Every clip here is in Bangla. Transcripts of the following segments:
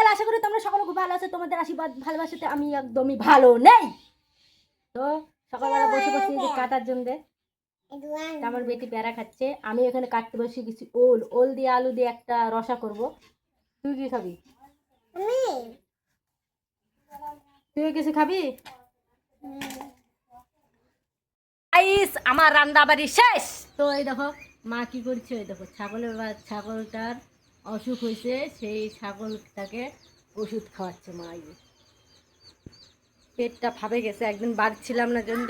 সকাল, আশা করি তোমরা সকলে খুব ভালো আছো। তোমাদের আশীর্বাদ ভালোবাসাতে আমি একদমই ভালো নেই। তো সকালবেলা বসে বসে যে কাটার জন্য আমার বেটি প্যারা খাচ্ছে, আমি এখানে কাটতে বসে গেছি ওল। ওল দিয়ে আলু দিয়ে একটা রসা করব। তুই কি খাবি? তুই কিছু খাবি? আমার রান্না বাড়ি শেষ। তো এই দেখো মা কি করছে, ওই দেখো ছাগলটার অসুখ হয়েছে, সেই ছাগলটাকে ওষুধ খাওয়াচ্ছে মা। পেটটা ফাঁপে গেছে, একদিন বাড়ি ছিলাম না জন্য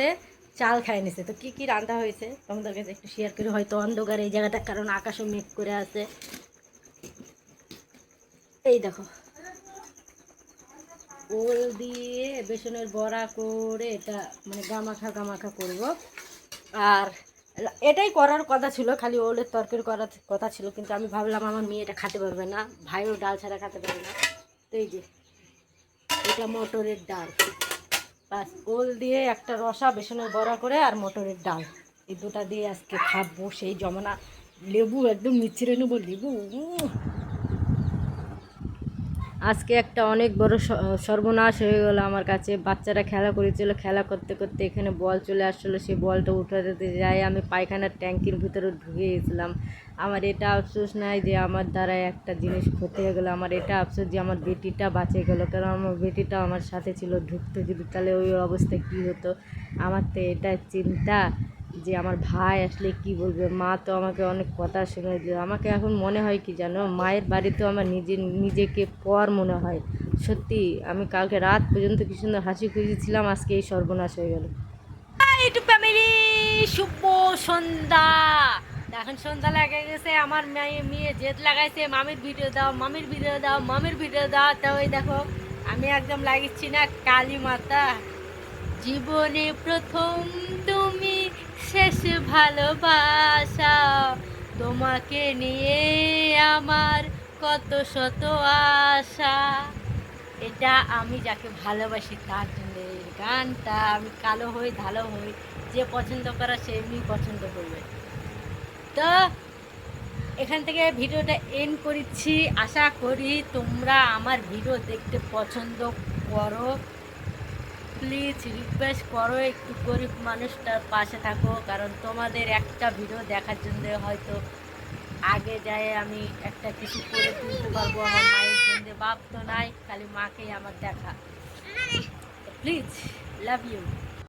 চাল খাই নিছে। তো কি কি রান্না হয়েছে তোমাদের কাছে একটু শেয়ার করে, হয়তো অন্ধকার এই জায়গাটা, কারণ আকাশও মেঘ করে আছে। এই দেখো ওল দিয়ে বেসনের বড়া করে এটা মানে গামাখা গামাখা করব। আর এটাই করার কথা ছিল, খালি ওলের তরকারি করার কথা ছিল, কিন্তু আমি ভাবলাম আমার মেয়ে এটা খেতে পারবে না, ভাইও ডাল ছাড়া খেতে পারবে না। তো এই যে এটা মটরের ডাল, বাস ওল দিয়ে একটা রসা, বেসনের বড়া করে আর মটরের ডাল, এই দুটা দিয়ে আজকে খাবো। সেই জমানা লেবু একদম মিচড়ে নেবো, লেবু। আজকে একটা অনেক বড় সর্বনাশ হয়ে গেলো আমার কাছে। বাচ্চারা খেলা করেছিল, খেলা করতে করতে এখানে বল চলে আসছিলো, সেই বলটা উঠে দিতে যাই আমি পায়খানার ট্যাঙ্কির ভিতরে ঢুকে গেছিলাম। আমার এটা আফসোস নাই যে আমার দ্বারা একটা জিনিস ক্ষতি হয়ে গেলো, আমার এটা আফসোস যে আমার বেটিটা বাঁচে গেলো, কারণ আমার বেটিটা আমার সাথে ছিল। ঢুকতে যদি তাহলে ওই অবস্থায় কী হতো। আমার তো এটা চিন্তা যে আমার ভাই আসলে কি বলবে। মা তো আমাকে অনেক কথা শুনে দিল। আমাকে এখন মনে হয় কি জানো, মায়ের বাড়িতেও আমার নিজেকে পর মনে হয়। সত্যি আমি কালকে রাত পর্যন্ত কি সুন্দর হাসি খুশি ছিলাম, আজকে এই সর্বনাশ হয়ে গেল। ইউটিউব ফ্যামিলি, শুভ সন্ধ্যা। এখন সন্ধ্যা লেগে গেছে, আমার মেয়ে জেদ লাগাইছে, মামির ভিডিও দাও, মামির ভিডিও দাও, মামির ভিডিও দাও। তা ওই দেখো আমি একদম লাগিচ্ছি না কালী মাতা। জীবনে প্রথম তুমি, শেষ ভালোবাসা, তোমাকে নিয়ে আমার কত শত আশা। এটা আমি যাকে ভালোবাসি তার জন্য এই গানটা। আমি কালো হই ধালো হই, যে পছন্দ করা সে এমনি পছন্দ করবে। তো এখান থেকে ভিডিওটা এন্ড করেছি। আশা করি তোমরা আমার ভিডিও দেখতে পছন্দ করো। প্লিজ রিকোয়েস্ট করো, একটু গরিব মানুষটার পাশে থাকো, কারণ তোমাদের একটা ভিডিও দেখার জন্য হয়তো আগে যায় আমি একটা কিছু করে তুলতে পারবো আমার মায়ের জন্য। বাপ তো নাই, খালি মাকেই আমার দেখা। Please, love you.